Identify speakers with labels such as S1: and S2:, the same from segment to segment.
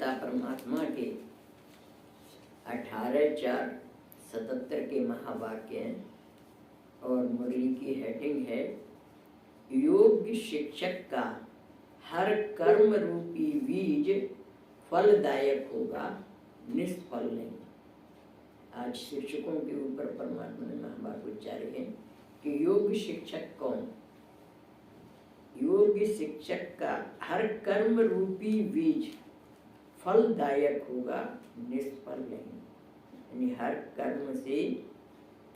S1: पिता परमात्मा के 18:4-77 के महावाक्य हैं और मुरली की हेडिंग है योग्य शिक्षक का हर कर्म रूपी बीज फलदायक होगा, निष्फल नहीं। आज शिक्षकों के ऊपर परमात्मा ने महावाक्य उच्चारे हैं कि योग्य शिक्षक कौन? योग्य शिक्षक का हर कर्म रूपी बीज फलदायक होगा, निष्फल नहीं। यानी हर कर्म से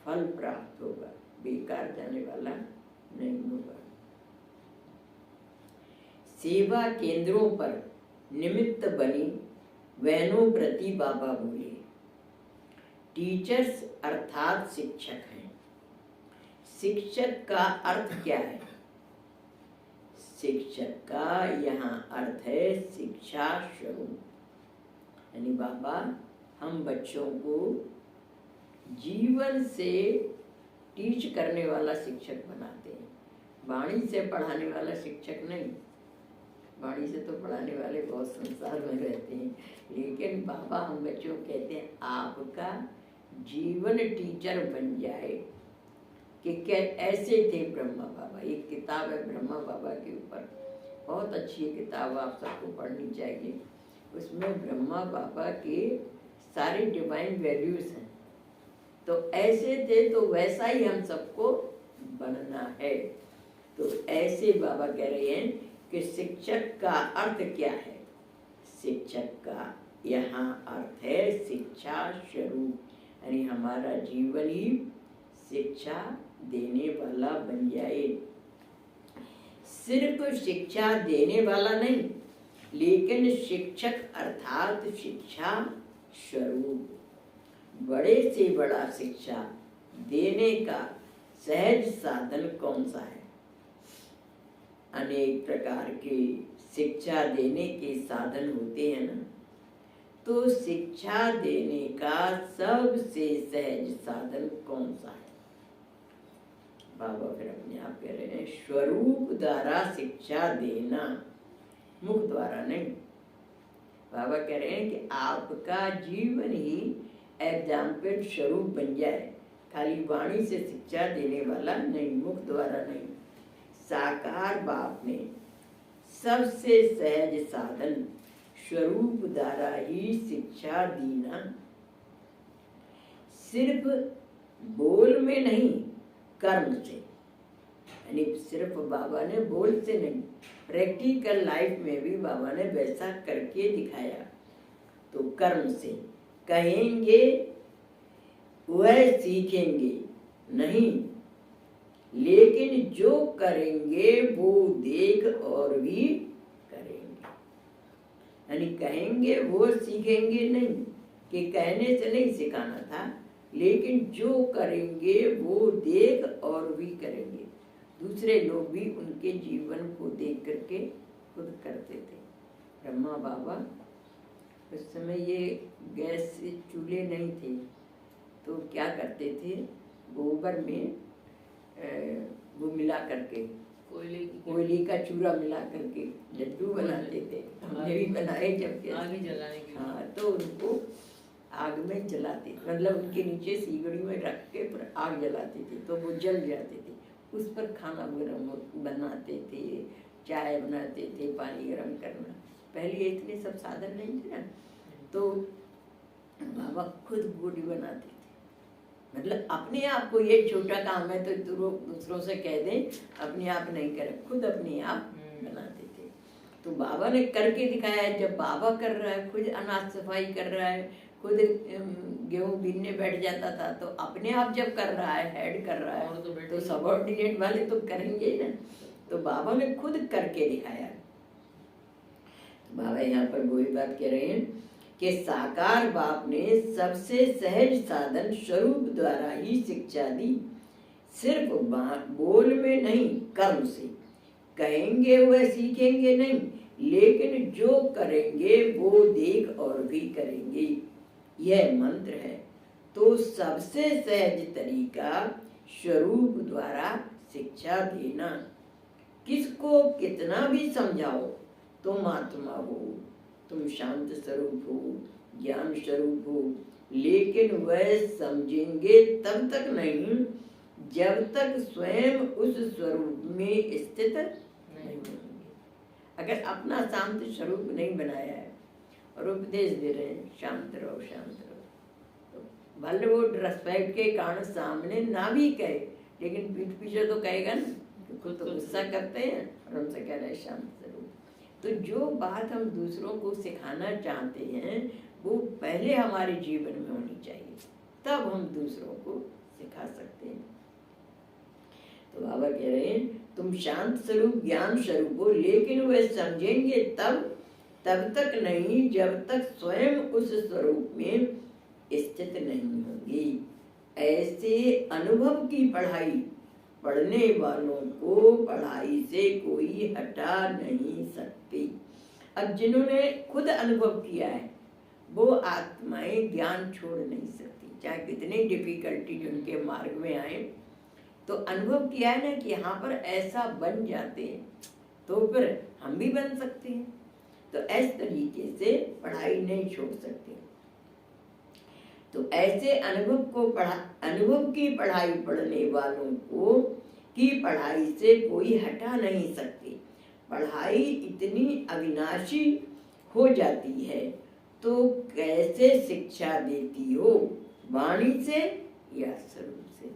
S1: फल प्राप्त होगा, बेकार जाने वाला नहीं होगा। सेवा केंद्रों पर निमित्त बनी वैनों प्रति बाबा बोले, टीचर्स अर्थात शिक्षक हैं। शिक्षक का अर्थ क्या है? शिक्षक का यहाँ अर्थ है शिक्षा स्वरूप। यानी बाबा हम बच्चों को जीवन से टीच करने वाला शिक्षक बनाते हैं, वाणी से पढ़ाने वाला शिक्षक नहीं। वाणी से तो पढ़ाने वाले बहुत संसार में रहते हैं, लेकिन बाबा हम बच्चों को कहते हैं आपका जीवन टीचर बन जाए। कि क्या ऐसे थे ब्रह्मा बाबा। एक किताब है ब्रह्मा बाबा के ऊपर, बहुत अच्छी किताब, आप सबको पढ़नी चाहिए। उसमें ब्रह्मा बाबा के सारे डिवाइन वैल्यूज हैं। तो ऐसे थे तो वैसा ही हम सबको बनना है। तो ऐसे बाबा कह रहे हैं कि शिक्षक का अर्थ क्या है? शिक्षक का यहाँ अर्थ है शिक्षा स्वरूप। यानी हमारा जीवन ही शिक्षा देने वाला बन जाए। सिर्फ शिक्षा देने वाला नहीं, लेकिन शिक्षक अर्थात शिक्षा स्वरूप। बड़े से बड़ा शिक्षा देने का सहज साधन कौन सा है? अनेक प्रकार के शिक्षा देने के साधन होते हैं ना, तो शिक्षा देने का सबसे सहज साधन कौन सा है? बाबा फिर अपने आप कह रहे हैं स्वरूप द्वारा शिक्षा देना, मुख द्वारा नहीं। बाबा कह रहे हैं कि आपका जीवन ही एग्जाम्पल स्वरूप बन जाए, खाली वाणी से शिक्षा देने वाला नहीं, मुख द्वारा नहीं। साकार बाप ने सबसे सहज साधन स्वरूप द्वारा ही शिक्षा दी ना। सिर्फ बोल में नहीं, कर्म से। यानी सिर्फ बाबा ने बोल से नहीं, प्रैक्टिकल लाइफ में भी बाबा ने वैसा करके दिखाया। तो कर्म से कहेंगे वह सीखेंगे नहीं, लेकिन जो करेंगे वो देख और भी करेंगे। यानी कहेंगे वो सीखेंगे नहीं, कि कहने से नहीं सिखाना था, लेकिन जो करेंगे वो देख और भी करेंगे। दूसरे लोग भी उनके जीवन को देख करके खुद करते थे। ब्रह्मा बाबा उस समय ये गैस से चूल्हे नहीं थे, तो क्या करते थे, गोबर में वो मिला करके कोयले का चूरा मिला करके लड्डू बनाते थे। हमने भी बनाए जब आग जलाने के। हाँ, तो उनको आग में जलाते, मतलब उनके नीचे सीगड़ी में रख के आग जलाते थे, तो वो जल जाते थे। उस पर खाना गरम बनाते थे, चाय बनाते थे, पानी गरम करना। पहले इतने सब साधन नहीं थे ना, तो बाबा खुद बॉडी बनाते थे। मतलब अपने आप को ये छोटा काम है तो दूसरों से कह दें, अपने आप नहीं करें, खुद अपने आप बनाते थे। तो बाबा ने करके दिखाया है। जब बाबा कर रहा है, खुद अनाज सफाई कर रहा है, खुद गेहूं बीनने बैठ जाता था, तो अपने आप जब कर रहा है, हेड कर रहा है, तो सबऑर्डिनेट वाले तो करेंगे ही ना। तो बाबा ने खुद करके दिखाया। तो बाबा यहाँ पर वही बात कह रहे हैं कि साकार बाप ने सबसे सहज साधन स्वरूप द्वारा ही शिक्षा दी। सिर्फ बोल में नहीं, कर्म से कहेंगे वह सीखेंगे नहीं, लेकिन जो करेंगे वो देख और भी करेंगे। यह मंत्र है। तो सबसे सहज तरीका स्वरूप द्वारा शिक्षा देना। किसको कितना भी समझाओ, तुम आत्मा हो, तुम शांत स्वरूप हो, ज्ञान स्वरूप हो, लेकिन वह समझेंगे तब तक नहीं जब तक स्वयं उस स्वरूप में स्थित नहीं होंगे। अगर अपना शांत स्वरूप नहीं बनाया है और उपदेश दे रहे हैं शांत रहो शांत रहो, तो भले वो रेस्पेक्ट के कारण सामने ना भी कहे, लेकिन पीठ पीछे तो कहेगा ना, खुद तो गुस्सा करते हैं और हमसे कह रहे हैं शांत स्वरूप। तो जो बात हम दूसरों को सिखाना चाहते हैं वो पहले हमारे जीवन में होनी चाहिए, तब हम दूसरों को सिखा सकते हैं। तो बाबा कह रहे हैं तुम शांत स्वरूप ज्ञान स्वरूप हो, लेकिन वह समझेंगे तब तक नहीं जब तक स्वयं उस स्वरूप में स्थित नहीं होंगी। ऐसे अनुभव की पढ़ाई पढ़ने वालों को पढ़ाई से कोई हटा नहीं सकती। अब जिन्होंने खुद अनुभव किया है वो आत्माएं ज्ञान छोड़ नहीं सकती, चाहे कितनी डिफिकल्टी उनके मार्ग में आए। तो अनुभव किया है ना कि यहाँ पर ऐसा बन जाते हैं तो फिर हम भी बन सकते हैं। तो इस तरीके से पढ़ाई नहीं छोड़ सकते। तो ऐसे अनुभव की पढ़ाई पढ़ने वालों को की पढ़ाई से कोई हटा नहीं सकती। पढ़ाई इतनी अविनाशी हो जाती है तो कैसे शिक्षा देती हो, वाणी से या स्वरूप से?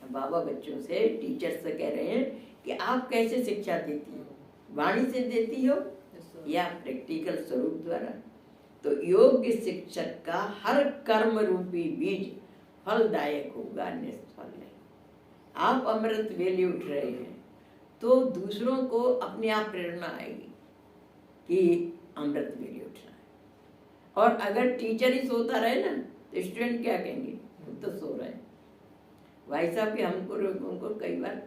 S1: बाबा बच्चों से टीचर से कह रहे हैं कि आप कैसे शिक्षा देती हो, वाणी से देती हो या प्रैक्टिकल स्वरूप द्वारा? तो योग्य शिक्षक का हर कर्म रूपी बीज फलदायक होगा, निष्फल नहीं। आप अमृत वेले उठ रहे हैं तो दूसरों को अपने आप प्रेरणा आएगी कि अमृत वेले उठना है। और अगर टीचर ही सोता रहे ना तो स्टूडेंट क्या कहेंगे, तो सो रहे हैं। भाई साहब के हमको कई बार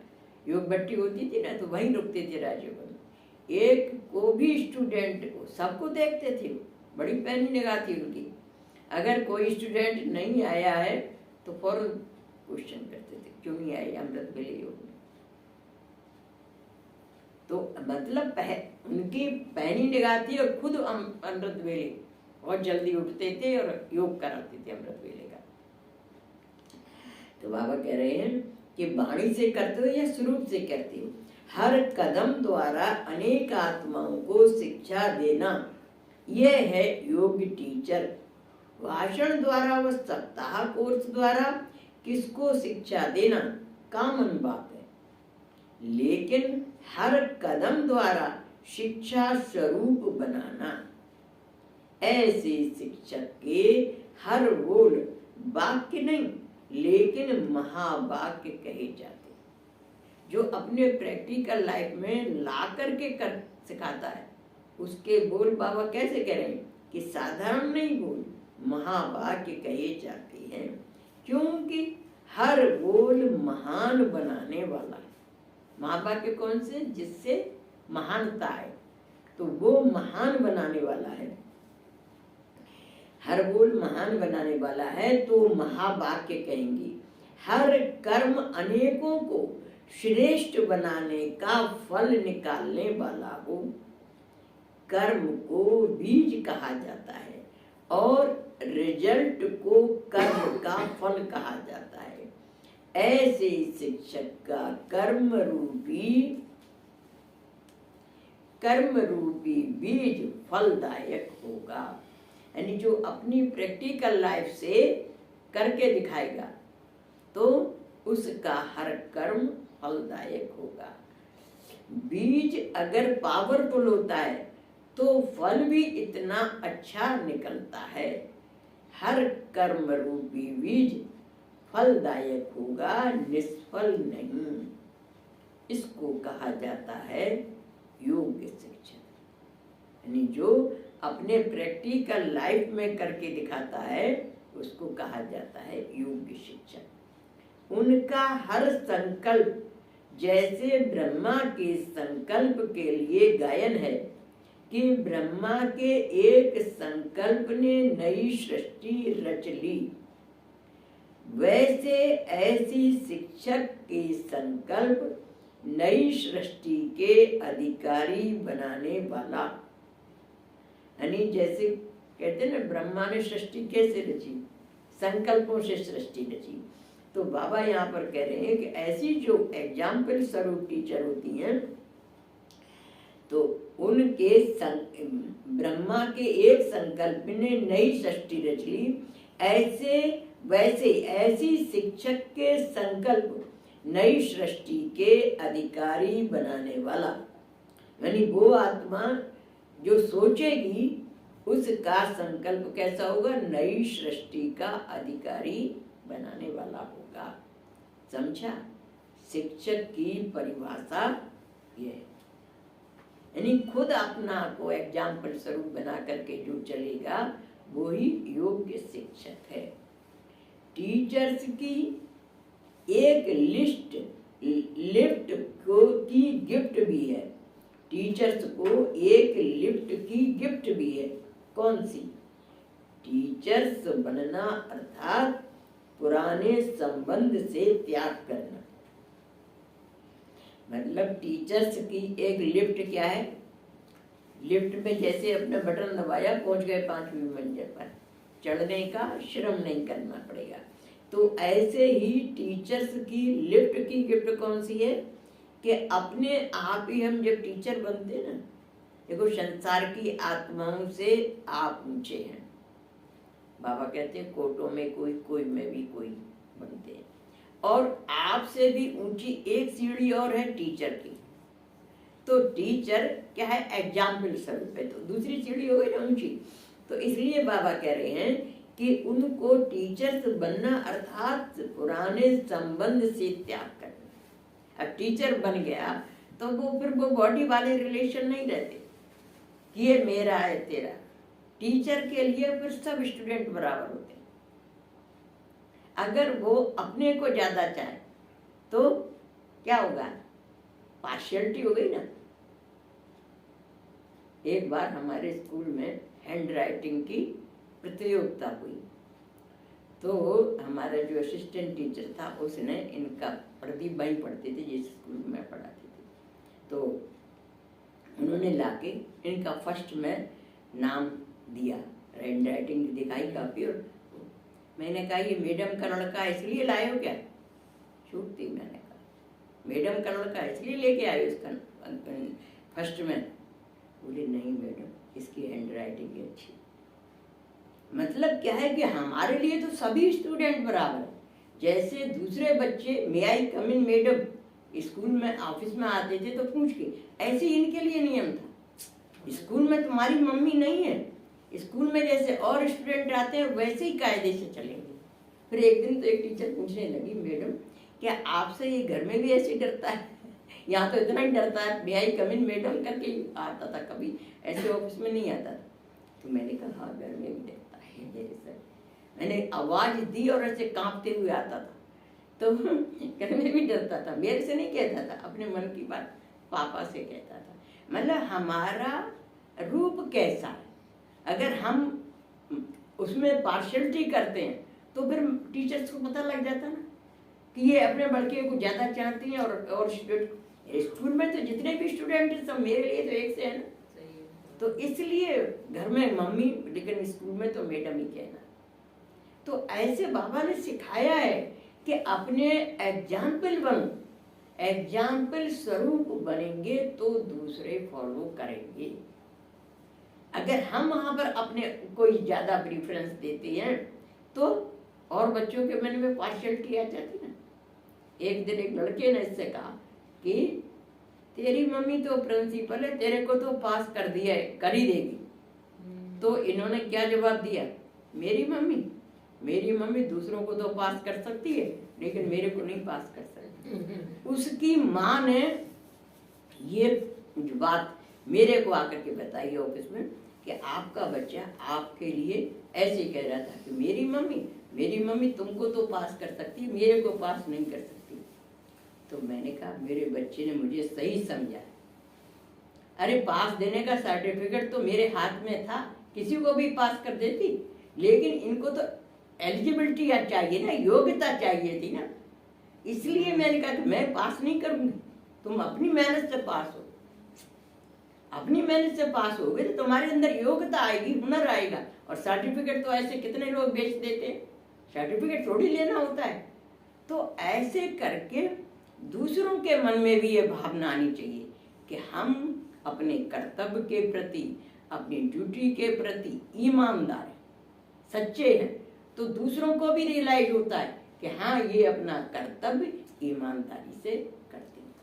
S1: योग भट्टी होती थी ना तो वहीं रुकते थे राजयोग में। एक को भी स्टूडेंट को सबको देखते थे, बड़ी पैनी निगाह थी उनकी। अगर कोई स्टूडेंट नहीं आया है तो फौरन क्वेश्चन करते थे क्यों नहीं आए अमृत वेले योग में। तो मतलब उनकी पैनी निगाह थी और खुद अमृत वेले और जल्दी उठते थे और योग कराते थे अमृत वेले का। तो बाबा कह रहे हैं कि वाणी से करते हो या स्वरूप से करते हो, हर कदम द्वारा अनेक आत्माओं को शिक्षा देना यह है योग्य टीचर। भाषण द्वारा व सप्ताह कोर्स द्वारा किसको शिक्षा देना कॉमन बात है, लेकिन हर कदम द्वारा शिक्षा स्वरूप बनाना, ऐसे शिक्षक के हर बोल वाक्य नहीं लेकिन महावाक्य कहे जाते, जो अपने प्रैक्टिकल लाइफ में ला करके कर सिखाता है। उसके बोल बाबा कैसे कह रहे हैं कि साधारण नहीं बोल महावाक्य कहे जाते हैं, क्योंकि हर बोल महान बनाने वाला है। महावाक्य कौन से? जिससे महानता है, तो वो महान बनाने वाला है। हर बोल महान बनाने वाला है तो महावाक्य कहेंगे। हर कर्म अनेकों को श्रेष्ठ बनाने का फल निकालने वाला हो। कर्म को बीज कहा जाता है और रिजल्ट को कर्म का फल कहा जाता है। ऐसे शिक्षक का कर्म रूपी बीज फलदायक होगा। यानी जो अपनी प्रैक्टिकल लाइफ से करके दिखाएगा तो उसका हर कर्म फलदायक होगा। बीज अगर पावरफुल होता है तो फल भी इतना अच्छा निकलता है। हर कर्म रूपी बीज फलदायक होगा, निष्फल नहीं। इसको कहा जाता है योग्य शिक्षक। यानी जो अपने प्रैक्टिकल लाइफ में करके दिखाता है उसको कहा जाता है योग्य शिक्षक। उनका हर संकल्प जैसे ब्रह्मा के संकल्प के लिए गायन है कि ब्रह्मा के एक संकल्प ने नई सृष्टि रच ली, वैसे ऐसी शिक्षक के संकल्प नई सृष्टि के अधिकारी बनाने वाला। यानी जैसे कहते हैं ना, ब्रह्मा ने सृष्टि कैसे रची, संकल्पों से सृष्टि रची। तो बाबा यहाँ पर कह रहे हैं कि ऐसी जो एग्जाम्पल स्वरूप टीचर होती हैं, तो उनके ब्रह्मा के एक संकल्प ने नई सृष्टि रच ली, ऐसे वैसे ऐसी शिक्षक के संकल्प नई सृष्टि के अधिकारी बनाने वाला, यानी वो आत्मा जो सोचेगी उसका संकल्प कैसा होगा, नई सृष्टि का अधिकारी बनाने वाला होगा। समझा? शिक्षक की परिभाषा ये है, यानी खुद अपना को एग्जाम्पल स्वरूप बना करके जो चलेगा वो ही योग्य शिक्षक है। टीचर्स की एक लिफ्ट की गिफ्ट भी है, टीचर्स को एक लिफ्ट की गिफ्ट भी है। कौन सी? टीचर्स बनना अर्थात पुराने संबंध से त्याग करना। मतलब टीचर्स की एक लिफ्ट क्या है, लिफ्ट में जैसे अपने बटन दबाया पहुंच गए 5वीं मंजिल पर, चढ़ने का श्रम नहीं करना पड़ेगा। तो ऐसे ही टीचर्स की लिफ्ट की गिफ्ट कौन सी है कि अपने आप ही हम जब टीचर बनते ना, देखो संसार की आत्माओं से आप ऊंचे हैं। बाबा कहते हैं कोटों में कोई, कोई में भी कोई बनते हैं, और आपसे भी ऊंची एक सीढ़ी और है टीचर की। तो टीचर क्या है, एग्जाम्पल स्वरूप है, तो दूसरी सीढ़ी हो गई ना ऊंची। तो इसलिए बाबा कह रहे हैं कि उनको टीचर्स बनना अर्थात पुराने संबंध से त्याग करना। अब टीचर बन गया तो वो फिर वो बॉडी वाले रिलेशन नहीं रहते कि ये मेरा है तेरा। टीचर के लिए फिर सब स्टूडेंट बराबर होते हैं। अगर वो अपने को ज्यादा चाहे तो क्या होगा, पार्शियलिटी हो गई ना। एक बार हमारे स्कूल में हैंड राइटिंग की प्रतियोगिता हुई, तो हमारा जो असिस्टेंट टीचर था उसने इनका, प्रदीप भाई पढ़ते थे जिस स्कूल में पढ़ाते थे, तो उन्होंने लाके इनका फर्स्ट में नाम दिया, हैंड राइटिंग दिखाई काफी। और मैंने कहा ये मैडम का लड़का इसलिए लाए हो क्या? छूटती। मैंने कहा मैडम का लड़का इसलिए लेके आए उसका फर्स्ट में? बोले नहीं मैडम, इसकी हैंड राइटिंग अच्छी। मतलब क्या है कि हमारे लिए तो सभी स्टूडेंट बराबर है। जैसे दूसरे बच्चे मे आई कम इन मैडम स्कूल में ऑफिस में आते थे तो पूछ के, ऐसे इनके लिए नियम था। स्कूल में तुम्हारी मम्मी नहीं है, स्कूल में जैसे और स्टूडेंट आते हैं वैसे ही कायदे से चलेंगे। फिर एक दिन तो एक टीचर पूछने लगी, मैडम क्या आपसे ये घर में भी ऐसे डरता है? यहाँ तो इतना ही डरता है, मे आई कम इन मैडम करके आता था, कभी ऐसे ऑफिस में नहीं आता था। तो मैंने कहा हाँ घर में भी डरता है मेरे सर। मैंने आवाज दी और ऐसे कांपते हुए आता था, तो घर में भी डरता था। मेरे से नहीं कहता था, अपने मन की बात पापा से कहता था। मतलब हमारा रूप कैसा है, अगर हम उसमें पार्शियलिटी करते हैं तो फिर टीचर्स को पता लग जाता ना कि ये अपने लड़के को ज्यादा चाहती हैं। और स्कूल में तो जितने भी स्टूडेंट हैं सब मेरे लिए तो एक से है ना। तो इसलिए घर में मम्मी, लेकिन स्कूल में तो मैडम ही कहना। तो ऐसे बाबा ने सिखाया है कि अपने एग्जाम्पल बनो, एग्जाम्पल स्वरूप बनेंगे तो दूसरे फॉलो करेंगे। अगर हम वहां पर अपने कोई ज्यादा प्रेफरेंस देते हैं तो और बच्चों के मन में पार्शियलिटी आ जाती ना। एक दिन एक लड़के ने इससे कहा कि तेरी मम्मी तो प्रिंसिपल है, तेरे को तो पास कर दिया है, कर ही देगी। तो इन्होंने क्या जवाब दिया, मेरी मम्मी दूसरों को तो पास कर सकती है लेकिन मेरे को नहीं पास कर सकती। उसकी माँ ने ये बात मेरे को आकर के बताई ऑफिस में कि आपका बच्चा आपके लिए ऐसे कह रहा था कि मेरी मम्मी तुमको तो पास कर सकती है, मेरे को पास नहीं कर सकती। तो मैंने कहा मेरे बच्चे ने मुझे सही समझा। अरे पास देने का सर्टिफिकेट तो मेरे हाथ में था, किसी को भी पास कर देती, लेकिन इनको तो एलिजिबिलिटी चाहिए ना, योग्यता चाहिए थी ना। इसलिए मैंने कहा कि मैं पास नहीं करूंगी, तुम अपनी मेहनत से पास हो। अपनी मेहनत से पास होगे तो तुम्हारे अंदर योग्यता आएगी, हुनर आएगा। और सर्टिफिकेट तो ऐसे कितने लोग बेच देते हैं, सर्टिफिकेट थोड़ी लेना होता है। तो ऐसे करके दूसरों के मन में भी ये भावना आनी चाहिए कि हम अपने कर्तव्य के प्रति, अपनी ड्यूटी के प्रति ईमानदार हैं, सच्चे हैं। तो दूसरों को भी रियलाइज होता है कि हाँ, ये अपना कर्तव्य ईमानदारी से करते हैं।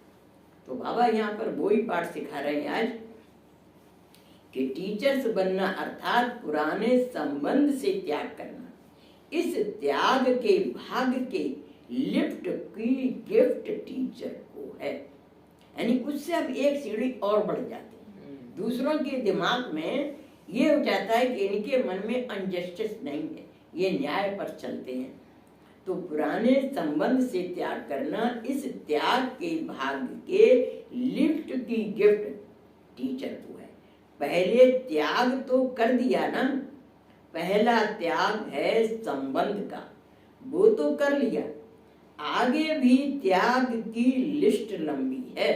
S1: तो बाबा यहाँ पर वो ही पाठ सिखा रहे हैं आज कि टीचर्स बनना अर्थात पुराने संबंध से त्याग करना। इस त्याग के भाग के लिफ्ट की गिफ्ट टीचर को है। यानी उससे अब एक सीढ़ी और बढ़ जाती है। दूसरों के दिमाग में ये हो जाता है कि इनके मन में अनजस्टिस नहीं है, ये न्याय पर चलते हैं। तो पुराने संबंध से त्याग करना, इस त्याग के भाग के लिफ्ट की गिफ्ट टीचर को है। पहले त्याग तो कर दिया ना, पहला त्याग है संबंध का, वो तो कर लिया। आगे भी त्याग की लिस्ट लंबी है,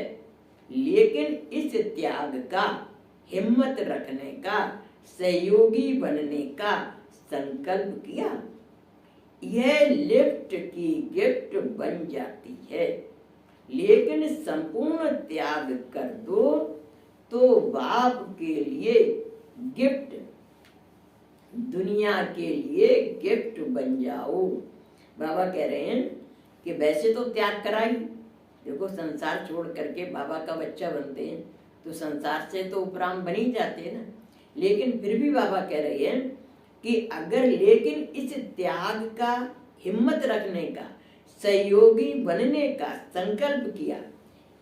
S1: लेकिन इस त्याग का, हिम्मत रखने का, सहयोगी बनने का संकल्प किया, यह लिफ्ट की गिफ्ट बन जाती है। लेकिन संपूर्ण त्याग कर दो तो बाप के लिए गिफ्ट, दुनिया के लिए गिफ्ट बन जाओ। बाबा कह रहे हैं कि वैसे तो त्याग कराई, देखो संसार छोड़ करके बाबा का बच्चा बनते हैं तो संसार से तो उपराम बन ही जाते हैं ना। लेकिन फिर भी बाबा कह रहे हैं कि अगर लेकिन इस त्याग का, हिम्मत रखने का, सहयोगी बनने का संकल्प किया,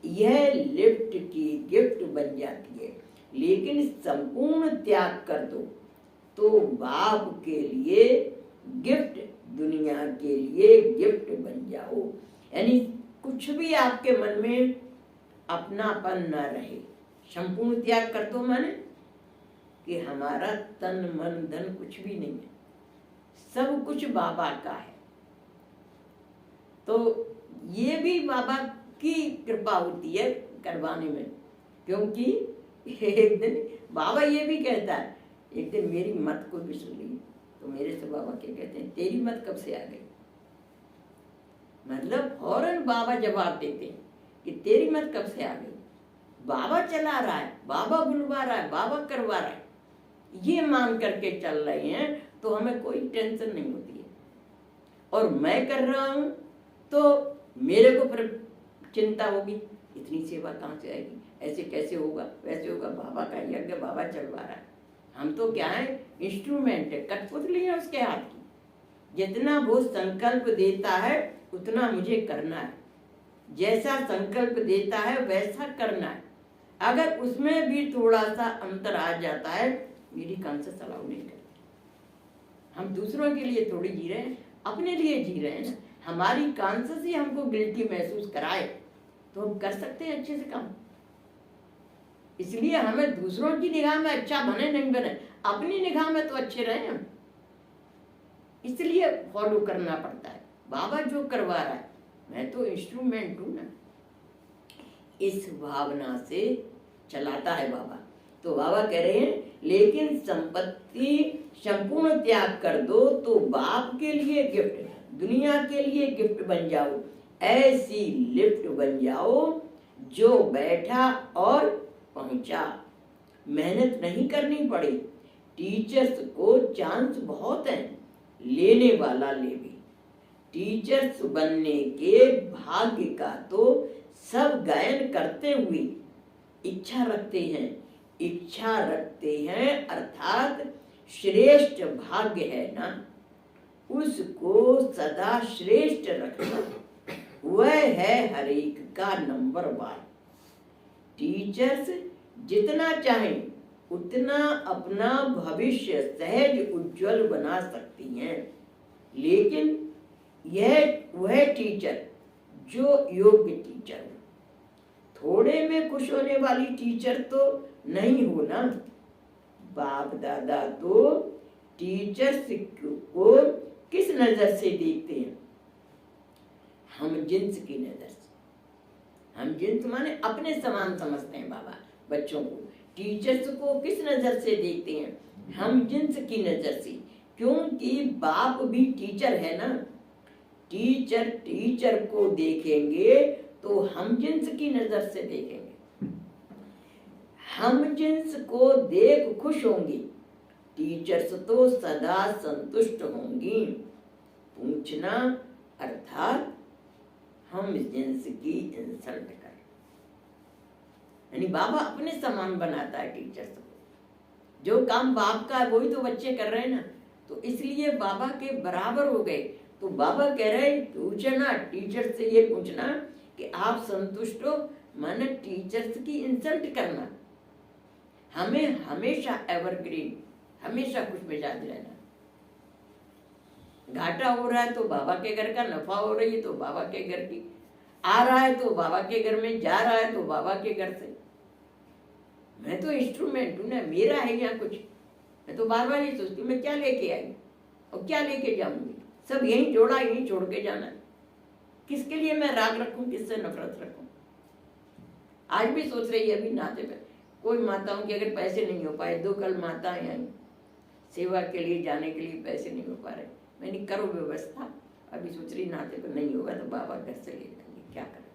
S1: यह लिफ्ट की गिफ्ट बन जाती है। लेकिन संपूर्ण त्याग कर दो तो बाप के लिए गिफ्ट, दुनिया के लिए गिफ्ट बन जाओ। यानी कुछ भी आपके मन में अपनापन न रहे। संपूर्ण त्याग कर दो माने कि हमारा तन मन धन कुछ भी नहीं है, सब कुछ बाबा का है। तो ये भी बाबा की कृपा होती है करवाने में, क्योंकि एक दिन बाबा ये भी कहता है, एक दिन मेरी मत को भी सुन ली तो मेरे से बाबा क्या कहते हैं, तेरी मत कब से आ गई। मतलब फौरन बाबा जवाब देते हैं कि तेरी मत कब से आ गई। बाबा चला रहा है, बाबा बुलवा रहा है, बाबा करवा रहा है, ये मान करके चल रहे हैं तो हमें कोई टेंशन नहीं होती है। और मैं कर रहा हूं तो मेरे को फिर चिंता होगी, इतनी सेवा कहाँ से आएगी, ऐसे कैसे होगा, वैसे होगा। बाबा का यज्ञ बाबा चलवा रहा है, हम तो क्या है, इंस्ट्रूमेंट है, कठपुतली है उसके हाथ की। जितना वो संकल्प देता है उतना मुझे करना है, जैसा संकल्प देता है वैसा करना है। अगर उसमें भी थोड़ा सा अंतर आ जाता है, मेरी कॉन्शियस अलाउ नहीं करती। हम दूसरों के लिए थोड़ी जी रहे हैं, अपने लिए जी रहे हैं ना। हमारी कॉन्शियस ही हमको गिल्टी महसूस कराए तो हम कर सकते हैं अच्छे से काम। इसलिए हमें दूसरों की निगाह में अच्छा बने नहीं बने, अपनी निगाह में तो अच्छे रहे हम, इसलिए फॉलो करना पड़ता है। बाबा जो करवा रहा है, मैं तो इंस्ट्रूमेंट हूं ना, इस भावना से चलाता है बाबा। तो बाबा कह रहे हैं लेकिन संपत्ति संपूर्ण त्याग कर दो तो बाप के लिए गिफ्ट, दुनिया के लिए गिफ्ट बन जाओ। ऐसी लिफ्ट बन जाओ जो बैठा और पहुंचा, मेहनत नहीं करनी पड़ी। टीचर्स को चांस बहुत है, लेने वाला ले भी। टीचर्स बनने के भाग्य का तो सब गायन करते हुए इच्छा रखते हैं, इच्छा रखते हैं अर्थात श्रेष्ठ भाग्य है ना, उसको सदा श्रेष्ठ रखना, वह है हर एक का नंबर 1। टीचर्स जितना चाहें उतना अपना भविष्य सहज उज्जवल बना सकती हैं, लेकिन यह वह टीचर जो योग्य टीचर हो। थोड़े में खुश होने वाली टीचर तो नहीं हो ना। बाप दादा तो टीचर्स को किस नजर से देखते हैं, हम जिन्स की नजर से। हम जिन्स माने अपने समान समझते हैं बाबा बच्चों को, टीचर्स को किस नजर से देखते हैं? हम जिन्स की नजर से, क्योंकि बाप भी टीचर है ना। टीचर टीचर को देखेंगे तो हम जिन्स की नजर से देखेंगे। हम जिन्स को देख खुश होंगी, टीचर्स तो सदा संतुष्ट होंगी। पूछना अर्थात हम जिन्स की इंसल्ट कर, यानी बाबा अपने समान बनाता है टीचर्स को। जो काम बाप का है वही तो बच्चे कर रहे हैं ना, तो इसलिए बाबा के बराबर हो गए। तो बाबा कह रहे हैं पूछना, टीचर से ये पूछना कि आप संतुष्ट हो, माने टीचर्स की इंसल्ट करना। हमें हमेशा एवरग्रीन, हमेशा खुश मिजाज रहना। घाटा हो रहा है तो बाबा के घर का, नफा हो रही है तो बाबा के घर की, आ रहा है तो बाबा के घर में, जा रहा है तो बाबा के घर से। मैं तो इंस्ट्रूमेंट हूं ना, मेरा है यहाँ कुछ। मैं तो बार बार ये सोचती हूँ मैं क्या लेके आई और क्या लेके जाऊंगी। सब यहीं जोड़ा, यहीं छोड़ के जाना। किसके लिए मैं राग रखूं, किससे नफरत रखूं। आज भी सोच रही है, अभी नाते पे कोई माताओं के अगर पैसे नहीं हो पाए, 2 कल माताएं आई सेवा के लिए जाने के लिए, पैसे नहीं हो पा रहे, मैंने करो व्यवस्था। अभी सोच रही नाते पर नहीं होगा तो बाबा घर से ले जाएंगे, क्या करें।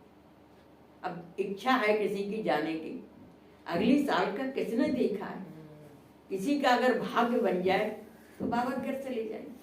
S1: अब इच्छा है किसी की जाने की, अगली साल का किसने देखा है। किसी का अगर भाग्य बन जाए तो बाबा घर से ले जाएंगे।